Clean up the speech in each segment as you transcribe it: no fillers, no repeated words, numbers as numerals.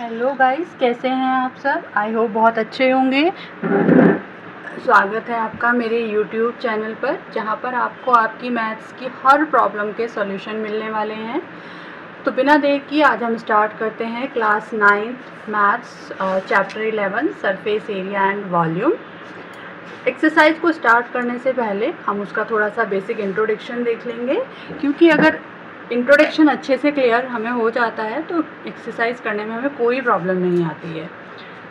Hello guys, कैसे हैं आप सब। आई होप बहुत अच्छे होंगे। स्वागत है आपका मेरे यूट्यूब चैनल पर, जहां पर आपको आपकी मैथ्स की हर प्रॉब्लम के सॉल्यूशन मिलने वाले हैं। तो बिना देर की आज हम स्टार्ट करते हैं class 9th maths chapter 11 surface area and volume. Exercise को स्टार्ट करने से पहले हम उसका थोड़ा सा बेसिक इंट्रोडक्शन देख लेंगे, क्योंकि अगर इंट्रोडक्शन अच्छे से क्लियर हमें हो जाता है तो एक्सरसाइज करने में हमें कोई प्रॉब्लम नहीं आती है।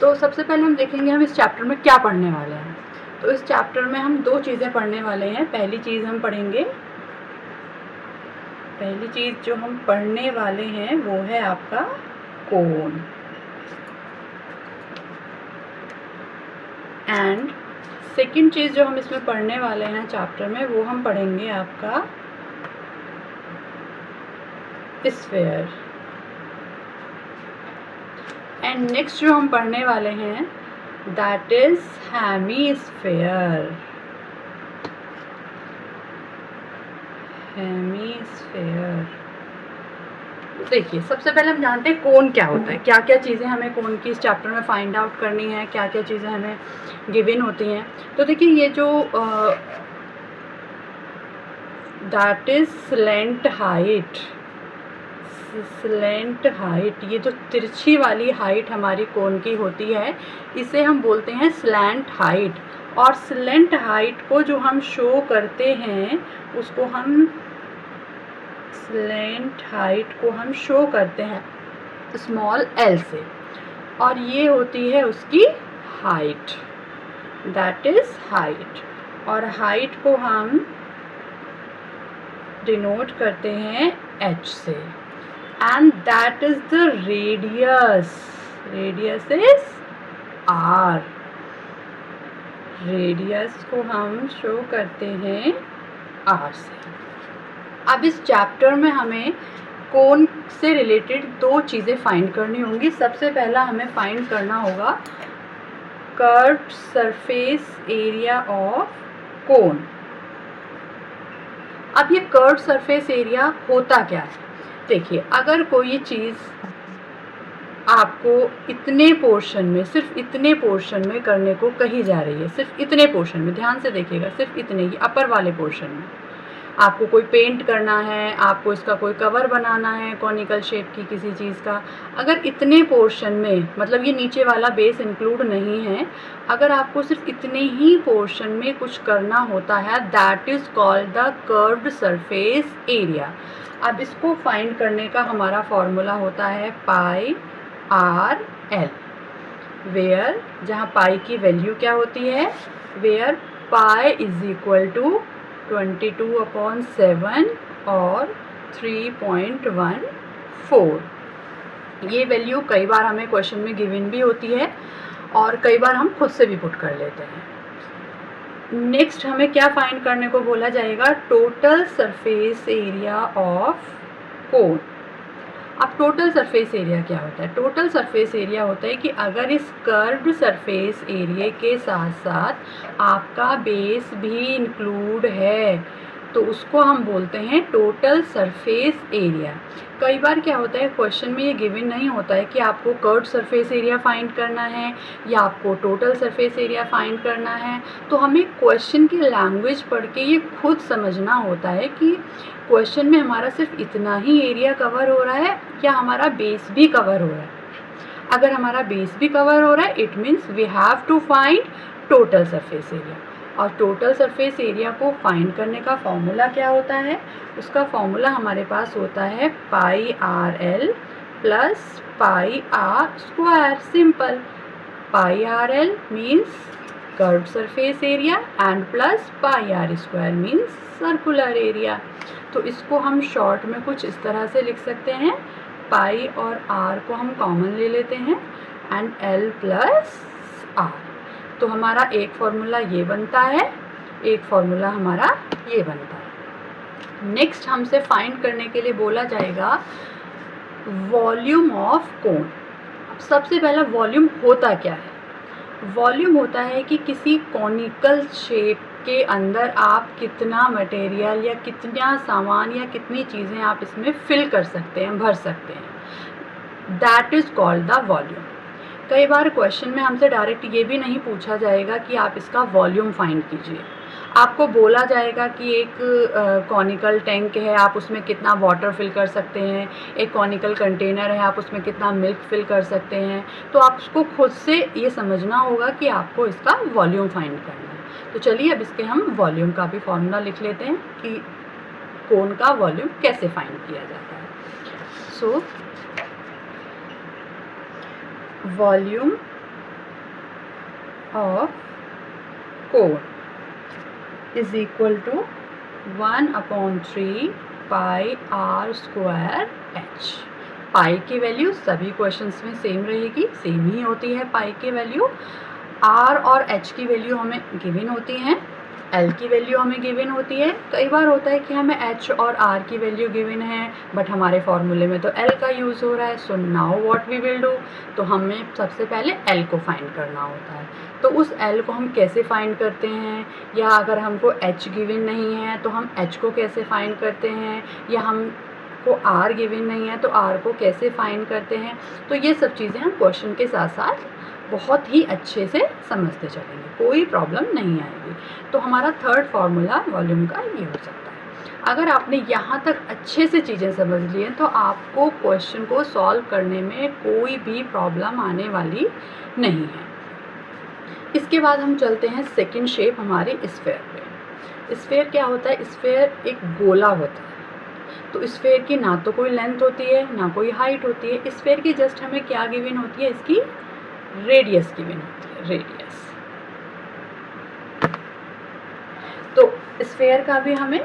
तो सबसे पहले हम देखेंगे हम इस चैप्टर में क्या पढ़ने वाले हैं। तो इस चैप्टर में हम दो चीज़ें पढ़ने वाले हैं। पहली चीज़ जो हम पढ़ने वाले हैं वो है आपका कोन, एंड सेकंड चीज़ जो हम इसमें पढ़ने वाले हैं चैप्टर में वो हम पढ़ेंगे आपका स्फीयर। एंड नेक्स्ट जो हम पढ़ने वाले हैं दैट इज हेमीस्फीयर। देखिए, सबसे पहले हम जानते हैं कोन क्या होता है, क्या क्या चीज़ें हमें कोन की इस चैप्टर में फाइंड आउट करनी है, क्या क्या चीज़ें हमें गिवन होती हैं। तो देखिए, ये जो दैट इज स्लेंट हाइट, ये जो तिरछी वाली हाइट हमारी कोन की होती है इसे हम बोलते हैं स्लैंट हाइट। और स्लैंट हाइट को जो हम शो करते हैं उसको हम शो करते हैं स्मॉल एल से, और ये होती है उसकी हाइट, दैट इज हाइट। और हाइट को हम डिनोट करते हैं एच से, and that is the radius is R. Radius को हम शो करते हैं आर से। अब इस चैप्टर में हमें कोन से रिलेटेड दो चीज़ें फाइंड करनी होंगी। सबसे पहला हमें फाइंड करना होगा curved surface area of cone. अब ये कर्व्ड सरफेस एरिया होता क्या है। देखिए, अगर कोई चीज़ आपको इतने पोर्शन में, सिर्फ इतने पोर्शन में करने को कही जा रही है, सिर्फ इतने पोर्शन में, ध्यान से देखिएगा, सिर्फ इतने ही अपर वाले पोर्शन में आपको कोई पेंट करना है, आपको इसका कोई कवर बनाना है कॉनिकल शेप की किसी चीज़ का, अगर इतने पोर्शन में, मतलब ये नीचे वाला बेस इंक्लूड नहीं है, अगर आपको सिर्फ इतने ही पोर्शन में कुछ करना होता है that is called the curved surface area. अब इसको फाइंड करने का हमारा फॉर्मूला होता है पाई आर एल, वेयर, जहाँ पाई की वैल्यू क्या होती है, where pi is equal to 22/7 और 3.14। ये वैल्यू कई बार हमें क्वेश्चन में गिवन भी होती है और कई बार हम खुद से भी पुट कर लेते हैं। नेक्स्ट हमें क्या फाइंड करने को बोला जाएगा, total surface area of cone. अब टोटल सरफेस एरिया क्या होता है। टोटल सरफेस एरिया होता है कि अगर इस कर्व्ड सरफेस एरिया के साथ साथ आपका बेस भी इंक्लूड है तो उसको हम बोलते हैं टोटल सरफेस एरिया। कई बार क्या होता है, क्वेश्चन में ये गिवन नहीं होता है कि आपको कर्व्ड सरफेस एरिया फाइंड करना है या आपको टोटल सरफेस एरिया फाइंड करना है, तो हमें क्वेश्चन की लैंग्वेज पढ़ के ये खुद समझना होता है कि क्वेश्चन में हमारा सिर्फ इतना ही एरिया कवर हो रहा है या हमारा बेस भी कवर हो रहा है। अगर हमारा बेस भी कवर हो रहा है it means we have to find total surface area. और टोटल सरफेस एरिया को फाइंड करने का फॉर्मूला क्या होता है, उसका फॉर्मूला हमारे पास होता है pi R L plus pi R square. Simple, pi R L means curved surface area and plus pi R square means circular area. तो इसको हम शॉर्ट में कुछ इस तरह से लिख सकते हैं, पाई और आर को हम कॉमन ले लेते हैं एंड एल प्लस आर। तो हमारा एक फार्मूला ये बनता है, एक फार्मूला हमारा ये बनता है। नेक्स्ट हमसे फाइंड करने के लिए बोला जाएगा वॉल्यूम ऑफ कोन। अब सबसे पहला वॉल्यूम होता क्या है। वॉल्यूम होता है कि किसी कॉनिकल शेप के अंदर आप कितना मटेरियल या कितना सामान या कितनी चीज़ें आप इसमें फिल कर सकते हैं, भर सकते हैं। That is called the volume. कई बार क्वेश्चन में हमसे डायरेक्ट ये भी नहीं पूछा जाएगा कि आप इसका वॉल्यूम फाइंड कीजिए। आपको बोला जाएगा कि एक कॉनिकल टैंक है, आप उसमें कितना वाटर फिल कर सकते हैं, एक कॉनिकल कंटेनर है, आप उसमें कितना मिल्क फिल कर सकते हैं। तो आपको खुद से ये समझना होगा कि आपको इसका वॉल्यूम फाइंड करना है। तो चलिए अब इसके हम वॉल्यूम का भी फॉर्मूला लिख लेते हैं कि कोन का वॉल्यूम कैसे फाइंड किया जाता है। So volume of cone is equal to 1/3 pi R square H. Pi की वैल्यू सभी क्वेश्चंस में सेम रहेगी, सेम ही होती है पाई की वैल्यू। आर और एच की वैल्यू हमें गिवन होती हैं, एल की वैल्यू हमें गिवन होती है। कई बार होता है कि हमें एच और आर की वैल्यू गिवन है बट हमारे फॉर्मूले में तो एल का यूज़ हो रहा है। So now what we will do, तो हमें सबसे पहले एल को फाइंड करना होता है। तो उस एल को हम कैसे फाइंड करते हैं, या अगर हमको एच गिवन नहीं है तो हम एच को कैसे फाइंड करते हैं, या हमको आर गिवन नहीं है तो आर को कैसे फाइंड करते हैं। तो ये सब चीज़ें हम क्वेश्चन के साथ साथ बहुत ही अच्छे से समझते चलेंगे, कोई प्रॉब्लम नहीं आएगी। तो हमारा थर्ड फार्मूला वॉल्यूम का ये हो सकता है। अगर आपने यहाँ तक अच्छे से चीज़ें समझ ली हैं तो आपको क्वेश्चन को सॉल्व करने में कोई भी प्रॉब्लम आने वाली नहीं है। इसके बाद हम चलते हैं सेकंड शेप हमारे स्फेयर पे। स्फेयर क्या होता है, स्फेयर एक गोला होता है। तो स्फेयर की ना तो कोई लेंथ होती है ना कोई हाइट होती है। स्फेयर की जस्ट हमें क्या गिवन होती है, इसकी रेडियस गिवन होती है, रेडियस। तो स्फेयर का भी हमें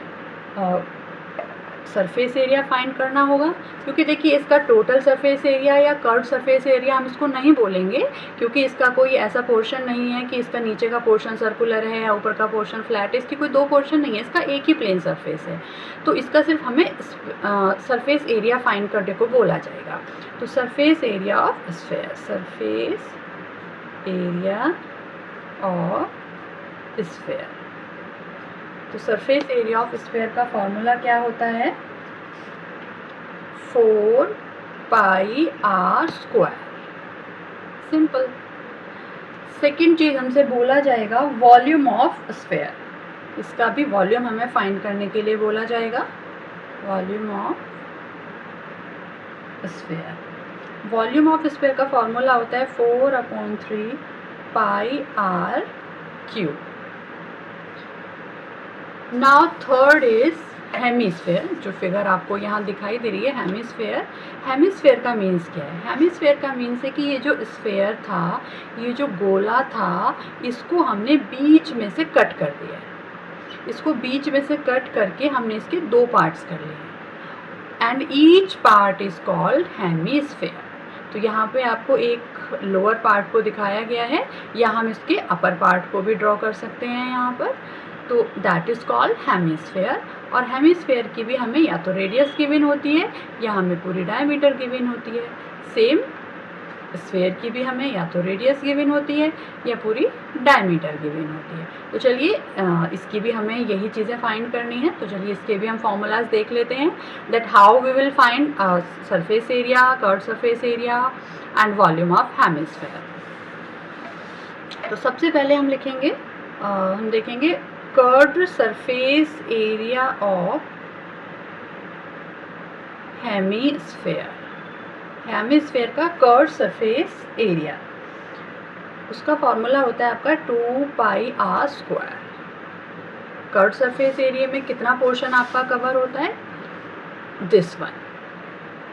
सरफेस एरिया फाइंड करना होगा, क्योंकि देखिए इसका टोटल सरफेस एरिया या कर्व सरफेस एरिया हम इसको नहीं बोलेंगे, क्योंकि इसका कोई ऐसा पोर्शन नहीं है कि इसका नीचे का पोर्शन सर्कुलर है या ऊपर का पोर्शन फ्लैट है। इसकी कोई दो पोर्शन नहीं है, इसका एक ही प्लेन सरफेस है। तो इसका सिर्फ हमें सरफेस एरिया फाइंड करने को बोला जाएगा। तो surface area of sphere, surface area of sphere. तो सरफेस एरिया ऑफ स्फेयर का फॉर्मूला क्या होता है, 4 पाई आर स्क्वायर। सिंपल। सेकंड चीज़ हमसे बोला जाएगा वॉल्यूम ऑफ स्फेयर। इसका भी वॉल्यूम हमें फाइंड करने के लिए बोला जाएगा, volume of sphere. Volume of sphere का फॉर्मूला होता है 4/3 pi R cube. Now third is hemisphere, जो फिगर आपको यहाँ दिखाई दे रही है हेमीस्फेयर। हेमीस्फेयर का मीन्स क्या है, हेमीस्फेयर का मीन्स है कि ये जो स्फेयर था, ये जो गोला था, इसको हमने बीच में से कट कर दिया है। इसको बीच में से कट करके हमने इसके दो पार्ट्स कर लिए and each part is called hemisphere. तो यहाँ पे आपको एक लोअर पार्ट को दिखाया गया है, या हम इसके अपर पार्ट को भी ड्रॉ कर सकते हैं यहाँ पर। तो दैट इज़ कॉल्ड हेमीस्फेयर। और हेमीस्फेयर की भी हमें या तो रेडियस गिवन होती है या हमें पूरी डायमीटर गिवन होती है। सेम स्फेयर की भी हमें या तो रेडियस गिवन होती है या पूरी डायमीटर गिवन होती है। तो चलिए इसकी भी हमें यही चीज़ें फाइंड करनी है। तो चलिए इसके भी हम फॉर्मूलाज देख लेते हैं, that how we will find surface area, curve surface area and volume of hemisphere. तो सबसे पहले हम लिखेंगे, हम देखेंगे curved surface area of hemisphere. Hemisphere का कर्व्ड सरफेस एरिया, उसका फॉर्मूला होता है आपका 2 pi R square. Curved surface area में कितना पोर्शन आपका कवर होता है, दिस वन।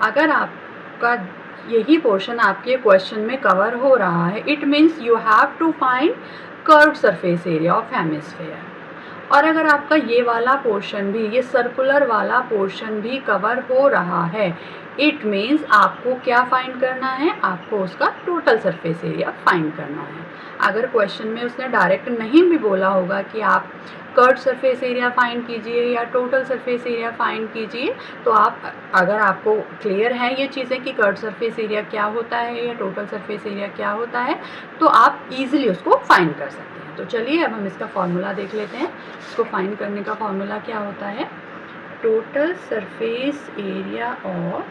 अगर आपका यही पोर्शन आपके क्वेश्चन में कवर हो रहा है, it means you have to find curved surface area of hemisphere. और अगर आपका ये वाला पोर्शन भी, ये सर्कुलर वाला पोर्शन भी कवर हो रहा है, इट मीन्स आपको क्या फाइंड करना है, आपको उसका टोटल सरफेस एरिया फाइंड करना है। अगर क्वेश्चन में उसने डायरेक्ट नहीं भी बोला होगा कि आप कर्व्ड सरफेस एरिया फाइंड कीजिए या टोटल सरफेस एरिया फाइंड कीजिए, तो आप, अगर आपको क्लियर है ये चीज़ें कि कर्व्ड सरफेस एरिया क्या होता है या टोटल सरफेस एरिया क्या होता है, तो आप इजीली उसको फाइंड कर सकते हैं। तो चलिए अब हम इसका फॉर्मूला देख लेते हैं। इसको फाइंड करने का फॉर्मूला क्या होता है, total surface area of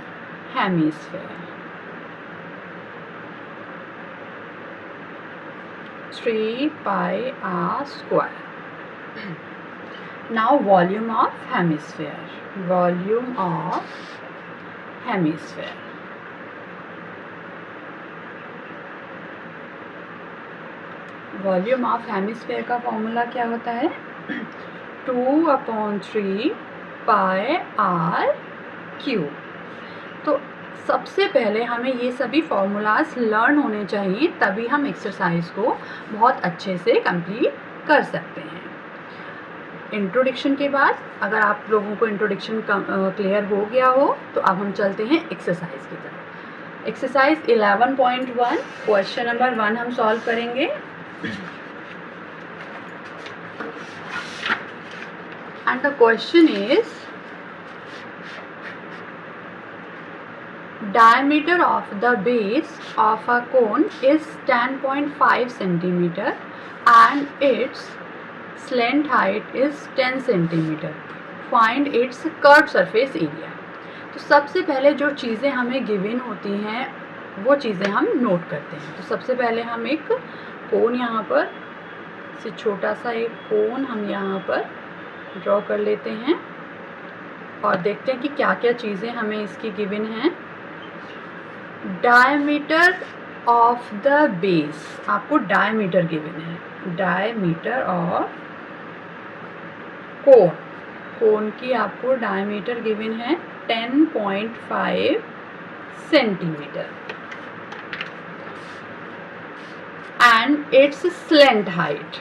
hemisphere. 3 pi r square. Now volume of hemisphere. Volume of hemisphere. Volume of hemisphere का फॉर्मूला क्या होता है? 2/3 पाई आर क्यूब. तो सबसे पहले हमें ये सभी फॉर्मूलाज लर्न होने चाहिए, तभी हम एक्सरसाइज को बहुत अच्छे से कंप्लीट कर सकते हैं. इंट्रोडक्शन के बाद अगर आप लोगों को इंट्रोडक्शन क्लियर हो गया हो तो अब हम चलते हैं एक्सरसाइज की तरफ. एक्सरसाइज 11.1 क्वेश्चन नंबर 1 हम सॉल्व करेंगे. And the question is, diameter of the base of a cone is 10.5 centimeter and its slant height is 10 centimeter. Find its curved surface area. तो सबसे पहले जो चीज़ें हमें गिवन होती हैं वो चीज़ें हम नोट करते हैं. तो सबसे पहले हम एक कोन यहाँ पर से छोटा सा एक कोन हम यहाँ पर ड्रॉ कर लेते हैं और देखते हैं कि क्या क्या चीज़ें हमें इसकी गिवन हैं. डायमीटर ऑफ द बेस, आपको डायमीटर गिवन है. डायमीटर ऑफ कोन, कोन की आपको डायमीटर गिवन है 10.5 centimetre. And it's slant height,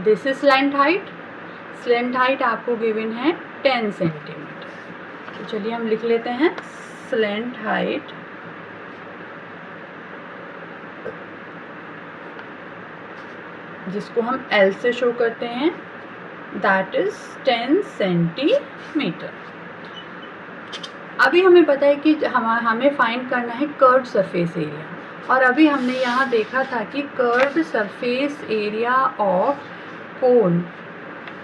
this is slant height. Slant height आपको गिवन है 10 सेंटीमीटर. तो चलिए हम लिख लेते हैं स्लेंट हाइट जिसको हम L से शो करते हैं, दैट इज 10 सेंटीमीटर. अभी हमें पता है कि हमें फाइंड करना है कर्व्ड सरफेस एरिया. और अभी हमने यहाँ देखा था कि curved surface area of cone,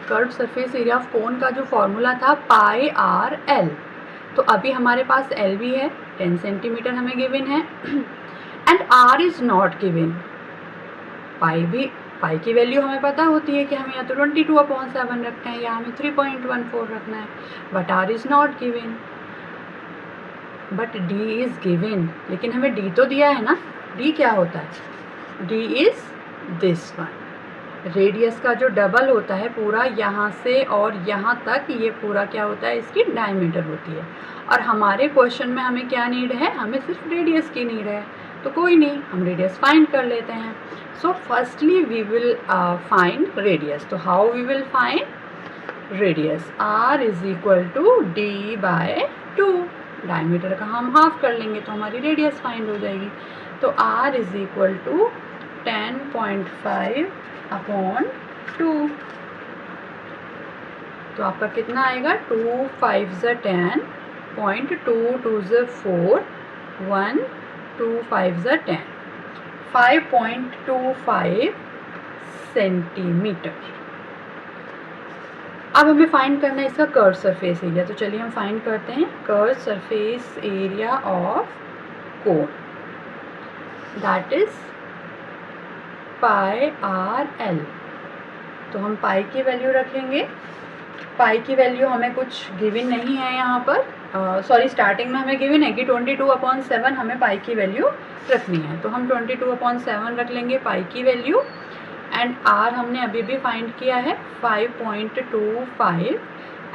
curved surface area of cone का जो फॉर्मूला था पाई आर एल. तो अभी हमारे पास एल भी है, 10 सेंटीमीटर हमें गिवन है and R is not given. Pi की वैल्यू हमें पता होती है कि हमें या तो 22/7 रखना है या हमें 3.14 रखना है, but R is not given. But D is given, लेकिन हमें डी तो दिया है ना. डी क्या होता है? D is this one. Radius का जो डबल होता है पूरा यहाँ से और यहाँ तक, ये पूरा क्या होता है? इसकी डायमीटर होती है. और हमारे क्वेश्चन में हमें क्या नीड है? हमें सिर्फ रेडियस की नीड है. तो कोई नहीं, हम रेडियस फाइंड कर लेते हैं. So firstly we will find radius. तो how we will find radius? R is equal to D by 2. Diameter का हम हाफ कर लेंगे तो हमारी रेडियस फाइंड हो जाएगी. तो आर इज इक्वल टू 10.5/2. तो आपका कितना आएगा? 2 5 10, 0.2 2 4, 1 2 5 10, 5.25 सेंटीमीटर. अब हमें फाइंड करना है इसका कर्व सरफेस एरिया. तो चलिए हम फाइंड करते हैं curve surface area of cone, that is pi R L. तो हम पाई की वैल्यू रखेंगे. पाई की वैल्यू हमें कुछ गिवन नहीं है यहाँ पर, सॉरी स्टार्टिंग में हमें गिवन है कि 22/7 हमें पाई की वैल्यू रखनी है. तो हम 22/7 रख लेंगे पाई की वैल्यू. एंड आर हमने अभी भी फाइंड किया है 5.25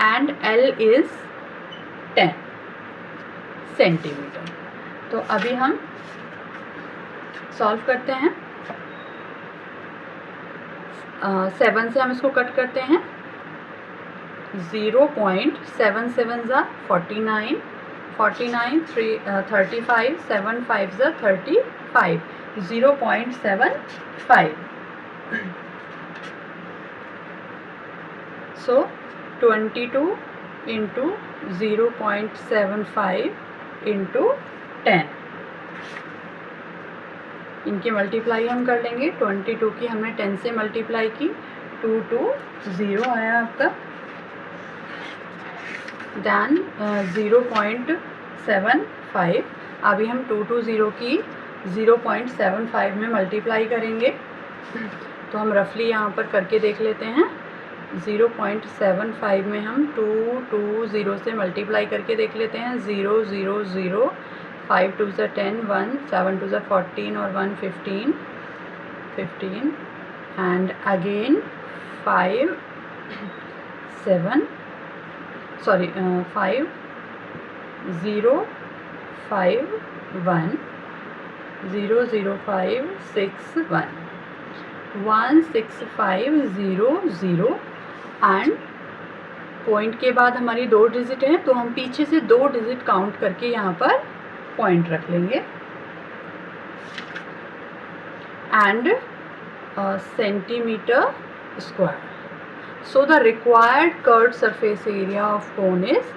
एंड एल इज़ 10 सेंटीमीटर. तो अभी हम सॉल्व करते हैं. 7 से हम इसको कट करते हैं. 0.77 ज़ा 49, 35, 7 5 ज़ा 35, 0.75. So 22 into 0.75 into 10. इनकी मल्टीप्लाई हम कर लेंगे. 22 की हमने 10 से मल्टीप्लाई की, 220 आया आपका. दैन 0.75. अभी हम 220 की 0.75 में मल्टीप्लाई करेंगे. तो हम रफली यहाँ पर करके देख लेते हैं। 0.75 में हम 2 0 से मल्टीप्लाई करके देख लेते हैं। 0 0 0, 5 2 ज़ा 10, 1 7 2 ज़ा 14 और 1 15 15 and again 5 7 sorry 5 0 5 1 0 0 5 6 1 1 6 5 0 0 and point के बाद हमारी 2 डिजिट हैं, तो हम पीछे से 2 डिजिट काउंट करके यहाँ पर पॉइंट रख लेंगे। And centimetre square, so the required curved surface area of cone is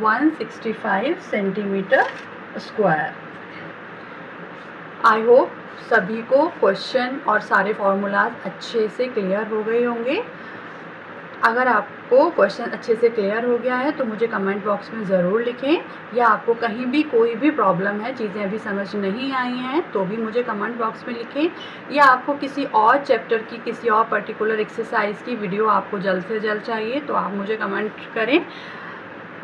165 centimeter square। I hope सभी को क्वेश्चन और सारे फॉर्मूलाज अच्छे से क्लियर हो गए होंगे। अगर आपको क्वेश्चन अच्छे से क्लियर हो गया है तो मुझे कमेंट बॉक्स में ज़रूर लिखें, या आपको कहीं भी कोई भी प्रॉब्लम है, चीज़ें अभी समझ नहीं आई हैं तो भी मुझे कमेंट बॉक्स में लिखें, या आपको किसी और चैप्टर की किसी और पर्टिकुलर एक्सरसाइज की वीडियो आपको जल्द से जल्द चाहिए तो आप मुझे कमेंट करें।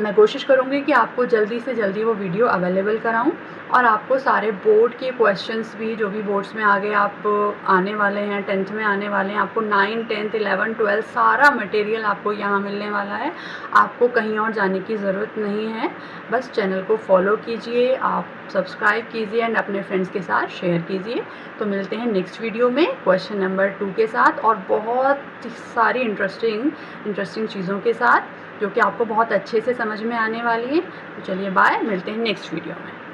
मैं कोशिश करूँगी कि आपको जल्दी से जल्दी वो वीडियो अवेलेबल कराऊँ, और आपको सारे बोर्ड के क्वेश्चंस भी जो भी बोर्ड्स में आगे आप आने वाले हैं, 10th में आने वाले हैं, आपको 9, 10th, 11, 12 सारा मटेरियल आपको यहाँ मिलने वाला है। आपको कहीं और जाने की ज़रूरत नहीं है, बस चैनल को फॉलो कीजिए, आप सब्सक्राइब कीजिए एंड अपने फ्रेंड्स के साथ शेयर कीजिए। तो मिलते हैं नेक्स्ट वीडियो में क्वेश्चन नंबर 2 के साथ और बहुत सारी इंटरेस्टिंग चीज़ों के साथ जो कि आपको बहुत अच्छे से समझ में आने वाली है। तो चलिए बाय, मिलते हैं नेक्स्ट वीडियो में।